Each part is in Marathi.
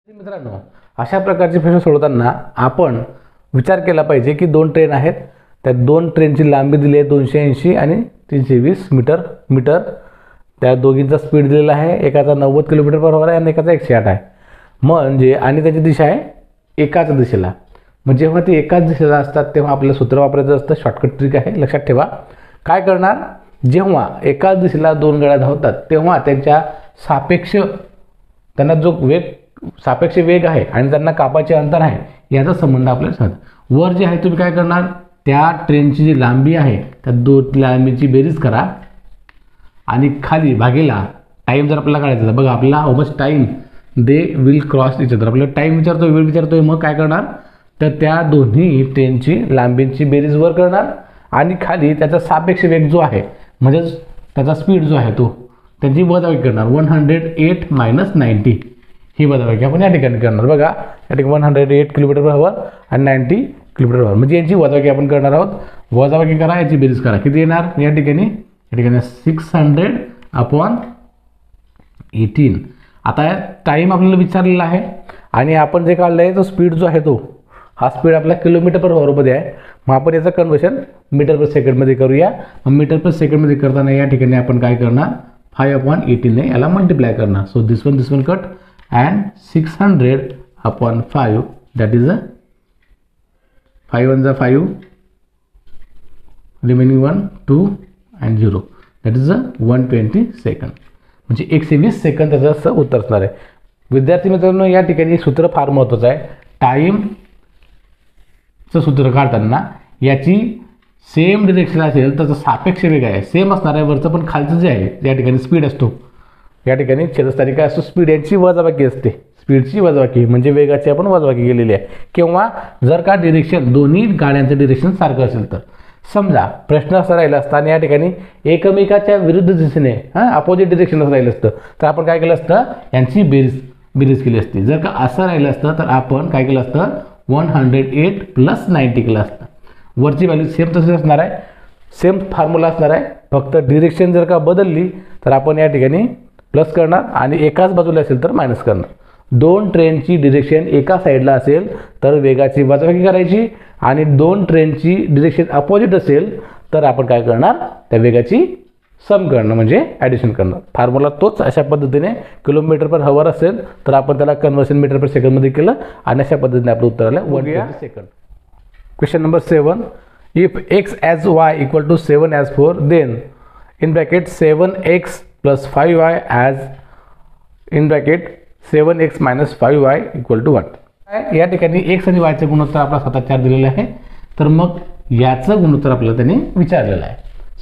मित्रांनो, अशा प्रकारचे प्रश्न सोडवताना आपण विचार केला पाहिजे की दोन ट्रेन आहेत, त्या दोन ट्रेनची लांबी दिली आहे 280 आणि 320 मीटर. त्या दोघींचा स्पीड दिलेला आहे, एकाचा 90 किलोमीटर पर आवर आहे आणि एकाचा 108 आहे. म्हणजे आणि त्याची दिशा आहे एकाच दिशेला. मग जेव्हा ते एकाच दिशेला असतात तेव्हा आपल्याला सूत्र वापरायचं असतं. शॉर्टकट ट्रिक आहे, लक्षात ठेवा. काय करणार, जेव्हा एकाच दिशेला दोन गाड्या धावतात तेव्हा त्यांच्या त्यांना जो सापेक्ष वेग आहे आणि त्यांना कापाचे अंतर आहे याचा संबंध आपल्याला साधतो. वर जे आहे तुम्ही काय करणार, त्या ट्रेनची जी लांबी आहे त्या दोन लांबीची बेरीज करा आणि खाली भागेला टाईम जर आपल्याला काढायचा बघा, आपल्याला how much time they will cross each other. आपल्याला टाईम विचारतोय, वेळ विचारतोय, मग काय करणार तर त्या दोन्ही ट्रेनची लांबींची बेरीज वर करणार आणि खाली त्याचा सापेक्ष वेग जो आहे म्हणजेच त्याचा स्पीड जो आहे तो त्यांची वजाबाकी करणार. 108 - 90 ही वजाबाकी आपण या ठिकाणी करणार. बघा या ठिकाणी 108 किलोमीटर पर आवर आणि 90 किलोमीटर पर आवर म्हणजे यांची वजाबाकी आपण करणार आहोत. वजाबाकी करा, याची बेरीज करा, किती येणार या ठिकाणी 600/18. आता टाईम आपल्याला विचारलेला आहे आणि आपण जे काढलं आहे तो स्पीड जो आहे तो हा स्पीड आपला किलोमीटर पर आवरमध्ये आहे. मग आपण याचं कन्वर्शन मीटर पर सेकंडमध्ये करूया. मग मीटर पर सेकंडमध्ये करताना या ठिकाणी आपण काय करणार 5/18 ने याला मल्टिप्लाय करणार. So this one cut and 600/5 that is a 5 1 is 5, remaining 1 2 and 0 that is a 120 second. म्हणजे 120 सेकंद त्याचं उत्तर असणार आहे. विद्यार्थी मित्रांनो, या ठिकाणी सूत्र फार महत्त्वाचं आहे. टाईमचं सूत्र काढताना याची सेम डिरेक्शन असेल तर सापेक्ष वेग आहे सेम असणार आहे वरचं, पण खालचं जे आहे या ठिकाणी स्पीड असतो, या ठिकाणी छेदस्थानी काय असतो स्पीड यांची वजाबाकी असते. स्पीडची वजाबाकी म्हणजे वेगाची आपण वजाबाकी केलेली आहे. किंवा जर का डिरेक्शन दोन्ही गाड्यांचं डिरेक्शन सारखं असेल तर समजा प्रश्न असा राहिला असता आणि या ठिकाणी एकमेकाच्या विरुद्ध दिशेने अपोजिट डिरेक्शन असं राहिलं असतं तर आपण काय केलं असतं यांची बेरीज केली असती. जर का असं राहिलं असतं तर आपण काय केलं असतं 108 + 90 केलं असतं. वरची व्हॅल्यू सेम तशीच असणार आहे, सेम फॉर्म्युला असणार आहे, फक्त डिरेक्शन जर का बदलली तर आपण या ठिकाणी प्लस करणार आणि एकाच बाजूला असेल तर मायनस करणार. दोन ट्रेनची डिरेक्शन एका साईडला असेल तर वेगाची वजाबाकी करायची आणि दोन ट्रेनची डिरेक्शन अपोजिट असेल तर आपण काय करणार त्या वेगाची सम करणं म्हणजे ॲडिशन करणं. फॉर्म्युला तोच. अशा पद्धतीने किलोमीटर पर आवर असेल तर आपण त्याला कन्वर्शन मीटर पर सेकंडमध्ये केलं आणि अशा पद्धतीने आपलं उत्तर आलं 120 second. Question number 7. If x as y = 7 as 4 then in bracket 7x + 5y as in bracket 7x - 5y = 1. या ठिकाणी x आणि y चे गुणोत्तर आपला 7/4 दिलेले आहे, तर मग याचं गुणोत्तर आपल्याला त्यांनी विचारलेलं आहे.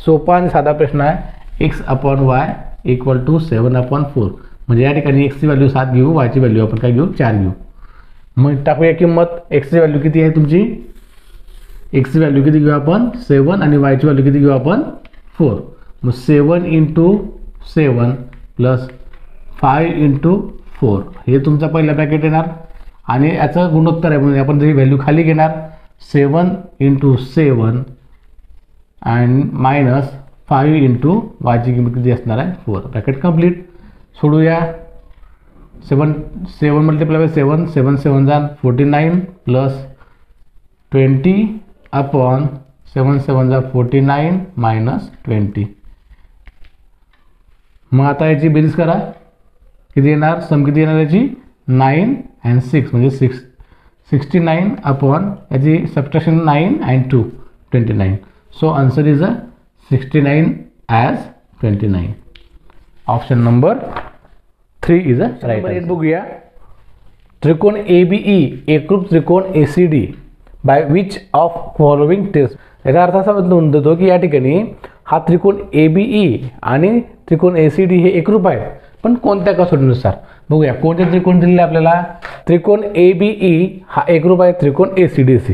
सोपा आणि साधा प्रश्न आहे. x/y = 7/4 म्हणजे या ठिकाणी x ची व्हॅल्यू 7 घेऊ, y ची व्हॅल्यू आपण काय घेऊ 4 घेऊ. मग टाकूया किंमत. x ची व्हॅल्यू किती आहे तुमची, x ची व्हॅल्यू किती घेऊ आपण 7 आणि y ची व्हॅल्यू किती घेऊ आपण 4. मग 7 × 7 + 5 × 4 हे तुमचा पहिला ब्रॅकेट येणार आणि याचं गुणोत्तर आहे म्हणजे आपण जरी व्हॅल्यू खाली घेणार 7 × 7 आणि मायनस 5 × y ची किंमत किती असणार आहे 4. Bracket complete. सोडूया. 7 × 7 7 7 जा 49 + 20/7 7 जा 49 - 20. मग आता याची बेरीज करा, किती येणार सम किती येणार याची 9 and 6 म्हणजे 69 याची subtraction 9 and 2 29. So answer is 69 as 29. Option number 3 is a right. बघूया. त्रिकोण ABE एकरूप त्रिकोण ACD by which of following test. याचा अर्थ असा होतो की या ठिकाणी हा त्रिकोण ABE आणि त्रिकोण ACD हे एकरूप आहेत, पण कोणत्या कसोटीनुसार बघूया. कोणते त्रिकोण दिलेले आपल्याला, त्रिकोण ABE हा एकरूप आहे त्रिकोण ACDC.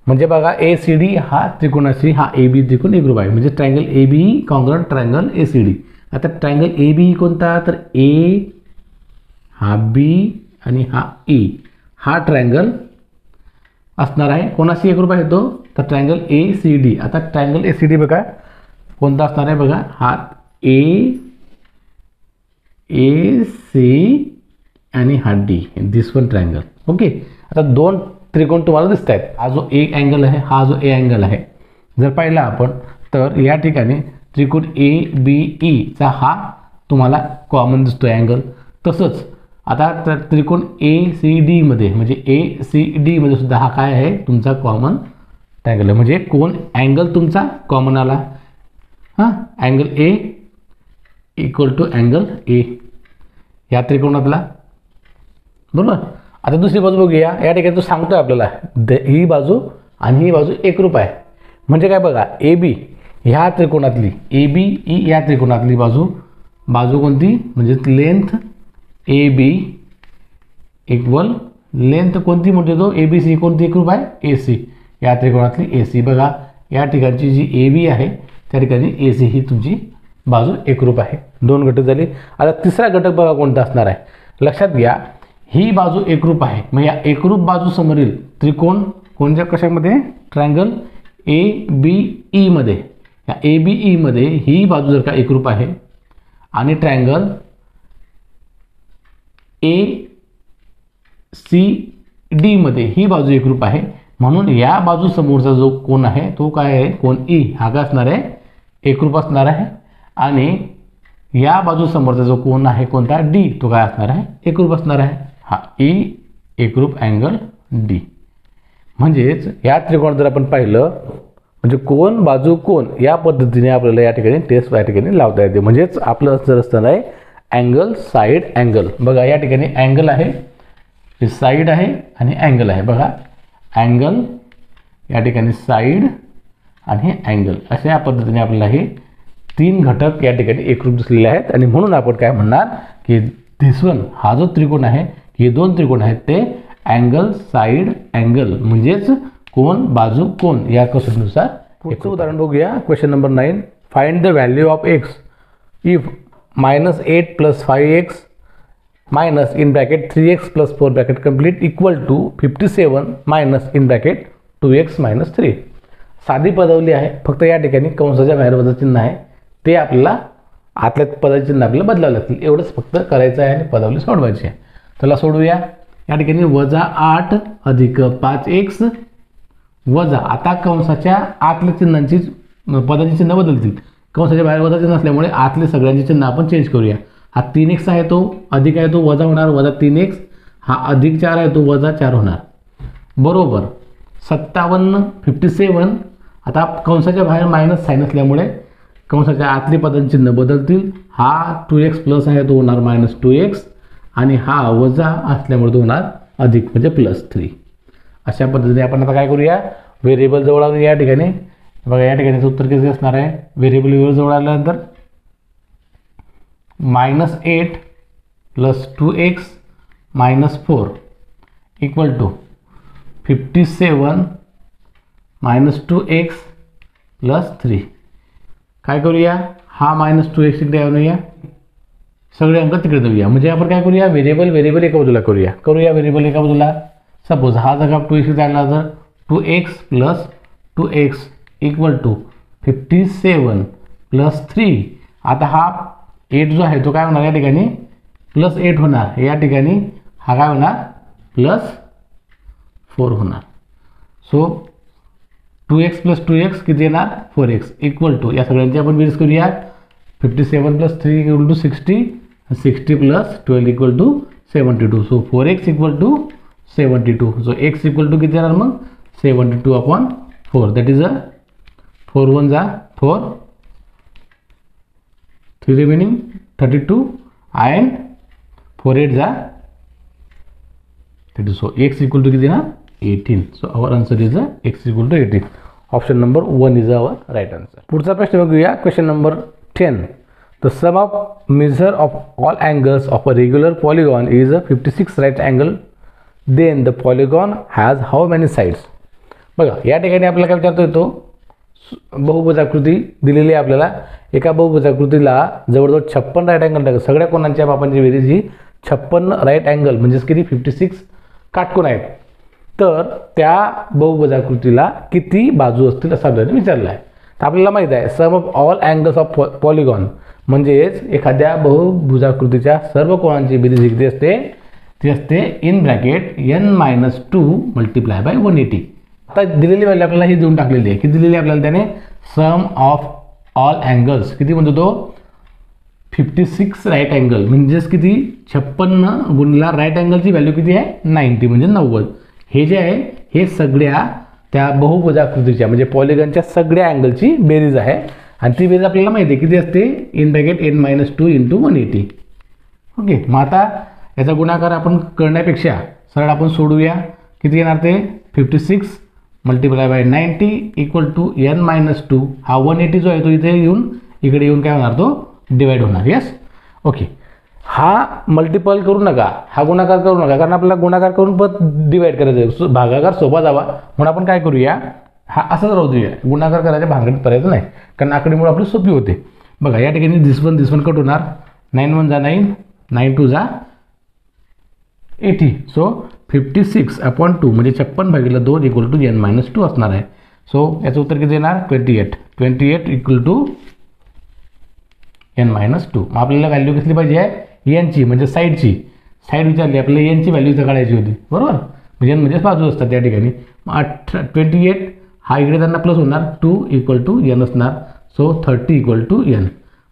म्हणजे बघा ACD हा त्रिकोणाशी हा AB त्रिकोण एकरूप आहे म्हणजे triangle ABE congruent triangle ACD. आता ट्रायंगल ABE कोणता तर A हा B आणि हा E हा ट्रायंगल असणार आहे. कोणाशी एकरूप आहे तो तर ट्रायंगल ACD. आता ट्रायंगल ACD बघा कोणता असणार आहे बघा, हा AC आणि हा डी, दिस वन ट्रायंगल. ओके. आता दोन त्रिकोण तुम्हाला दिसत आहेत. हा जो ए अँगल आहे, हा जो ए अँगल आहे, जर पाहिला आपण तर या ठिकाणी त्रिकोण ए बी ईचा हा तुम्हाला कॉमन दिसतोय अँगल. तसंच आता त्रिकोण ए सी डीमध्ये म्हणजे ए सी डीमध्ये सुद्धा हा काय आहे तुमचा कॉमन ट्रायंगल आहे. म्हणजे कोण अँगल तुमचा कॉमन आला. हां, angle A equal to angle A या त्रिकोणातला. बरोबर. आता दुसरी बाजू बघूया. या ठिकाणी तो सांगतोय आपल्याला ही बाजू आणि ही बाजू एकरूप आहे. म्हणजे काय बघा, ए बी ह्या त्रिकोणातली, ए बी ई या त्रिकोणातली बाजू कोणती म्हणजे length A B equal length कोणती म्हणते तो ए बी सी कोणती एकरूप आहे ए सी, या त्रिकोणातली ए सी. बघा या ठिकाणची जी ए बी आहे त्या ठिकाणी ए सी ही तुमची बाजू एकरूप आहे. दोन घटक झाले. आता तिसरा घटक बघा कोणता असणार आहे. लक्षात घ्या, ही बाजू एकरूप आहे. मग या एकरूप बाजू समोरील त्रिकोण कोणत्या कशामध्ये ट्रायंगल ए बी ईमध्ये, या ए बी ईमध्ये ही बाजू जर का एकरूप आहे आणि ट्रायंगल ए सी डीमध्ये ही बाजू एकरूप आहे, म्हणून या बाजू समोरचा जो कोण आहे तो काय आहे कोण ई, हा काय असणार आहे एकरूप असणार आहे. आणि या बाजू समोरचा जो कोण आहे कोणता डी, तो काय असणार आहे एकरूप असणार आहे. हा ई एकरूप अँगल डी. म्हणजेच या त्रिकोणात जर आपण पाहिलं म्हणजे कोण बाजू कोण या पद्धतीने आपल्याला या ठिकाणी टेस्ट या ठिकाणी लावता येते. म्हणजेच आपलं जर असताना आहे अँगल साईड अँगल. बघा या ठिकाणी अँगल आहे, हे साईड आहे आणि अँगल आहे. बघा अँगल या ठिकाणी साईड आणि अँगल अशा या पद्धतीने आपल्याला हे तीन घटक या ठिकाणी एकरूप दिसलेले आहेत. आणि म्हणून आपण काय म्हणणार की धिस वन हा जो त्रिकोण आहे, हे दोन त्रिकोण आहेत ते अँगल साईड अँगल म्हणजेच कोण बाजू कोण या कसोटीनुसार. पुढचं उदाहरण बघूया. Question number 9. Find the value of x if -8 + 5x minus in bracket 3x + 4 bracket complete equal to 57 minus in bracket 2x - 3. साधी पदावली आहे, फक्त या ठिकाणी कंसाच्या बाहेर वजा चिन्ह आहे ते आपल्याला आतल्या पदाचे चिन्ह आपल्याला बदलावं लागतील. एवढंच फक्त करायचं आहे आणि पदावली सोडवायची आहे. चला सोडूया. या ठिकाणी -8 अधिक 5x वजा, आता कंसाच्या आतल्या चिन्हांची पदाची चिन्ह बदलतील. कंसाच्या बाहेर वजा चिन्ह असल्यामुळे आतले सगळ्यांचे चिन्ह आपण चेंज करूया. हा 3x आहे तो अधिक आहे तो वजा होणार -3x, हा अधिक 4 आहे तो -4 होणार. बरोबर 57 57. आता कंसाच्या बाहेर मायनस साईन असल्यामुळे कंसाच्या आतली पदांची चिन्ह बदलतील. हा 2x प्लस आहे तो होणार -2x आणि हा वजा असल्यामुळे तो होणार अधिक म्हणजे +3. अशा पद्धतीने आपण आता काय करूया व्हेरिएबल जवळ आणू. या ठिकाणी बघा या ठिकाणी उत्तर किती असणार आहे व्हेरिएबल जवळ आल्यानंतर -8 + 2x - 4 इक्वल टू 57 - 2x + 3. काय करूया हा -2x तिकडे आणूया, सगळे अंक तिकडे देऊया. म्हणजे आपण काय करूया व्हेरिएबल एका बाजूला करूया व्हेरिएबल एका बाजूला. सपोज हा जर 2x द्यायला तर 2x + 2x इक्वल टू 57 + 3. आता हा 8 जो आहे तो काय होणार या ठिकाणी +8 होणार. या ठिकाणी हा काय होणार +4 होणार. सो 2x + 2x किती येणार 4x इक्वल टू या सगळ्यांची आपण बेरीज करूया. 57 + 3 equal to 60, 60 + 12 equal to 72. So 4x equal to 72. So x equal to किती येणार मग 72/4. दॅट इज 4 1 जा 4, 3 रिमेनिंग 32 and 4 8 जा 32. सो x इक्वल टू किती येणार 18. So our answer is x equal to 18. Option number 1 is our right answer. पुढचा प्रश्न बघूया. Question number 10. The sum of measure of all angles of a regular polygon is a 56 right angle. Then the polygon has how many sides? बघा या ठिकाणी आपल्याला काय विचारतो येतो बहुभुजाकृती दिलेली आहे आपल्याला. एका बहुभुजाकृतीला जवळजवळ 56 राईट अँगल टाकतात. सगळ्या कोणांच्या मापांची बेरीज ही 56 राईट अँगल म्हणजेच किती 56 काटकोन आहेत. तर त्या बहुभुजाकृतीला किती बाजू असतील असं आपल्याला विचारलं आहे. तर आपल्याला माहीत आहे sum of all angles of polygon म्हणजेच एखाद्या बहुभुजाकृतीच्या सर्व कोणांची बेरीज किती असते ती असते in bracket n-2 multiply by 180. आता दिलेली व्हॅल्यू आपल्याला ही देऊन टाकलेली आहे. किती दिलेली आहे आपल्याला त्याने? सम ऑफ ऑल अँगल्स किती म्हणतो तो? 56 राईट अँगल, म्हणजेच किती? 56 गुणिला राईट अँगलची व्हॅल्यू किती आहे? 90 म्हणजे 90. हे जे आहे हे सगळ्या त्या बहुभुजाकृतीच्या म्हणजे पॉलिगनच्या सगळ्या अँगलची बेरीज आहे आणि ती बेरीज आपल्याला माहिती आहे किती असते? In bracket n-2 into 180. Okay, मग आता याचा गुणाकार आपण करण्यापेक्षा सरळ आपण सोडूया. किती येणार ते? 56 multiply by 90 equal to n-2. हा 180 जो आहे तो इथे येऊन इकडे येऊन काय होणार? तो डिवाइड होणार. Yes, okay. हा मल्टिपल करू नका, हा गुणाकार करू नका, कारण आपल्याला गुणाकार करून पण डिवाइड करायचं आहे. भागाकार सोपा जावा म्हणून आपण काय करूया? हा असंच राहू देऊया. गुणाकार करायच्या भांगडीत करायचं नाही, कारण आकडेमुळे आपली सोपी होते. बघा या ठिकाणी दिस वन कट होणार. 9 1 जा 9, 9 2 जा 80. सो 56/2 म्हणजे 56/2 इक्वल टू n-2 असणार आहे. सो याचं उत्तर किती येणार? 28 इक्वल टू n-2. मग आपल्याला व्हॅल्यू कसली पाहिजे आहे? एनची म्हणजे साईडची. साईड विचारली आपल्याला, एनची व्हॅल्यू इथं काढायची होती, बरोबर? म्हणजे एन म्हणजेच बाजू असतात त्या ठिकाणी. मग 28 हा इकडे त्यांना प्लस होणार, 2 इक्वल टू n असणार. So 30 equal to n.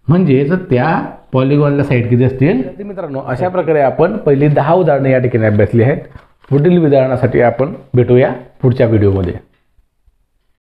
म्हणजेच त्या पॉलिगॉनला साईड किती असतील? मित्रांनो, अशा प्रकारे आपण पहिली 10 उदाहरणे या ठिकाणी अभ्यासली आहेत. पुढील उदाहरणासाठी आपण भेटूया पुढच्या व्हिडिओमध्ये.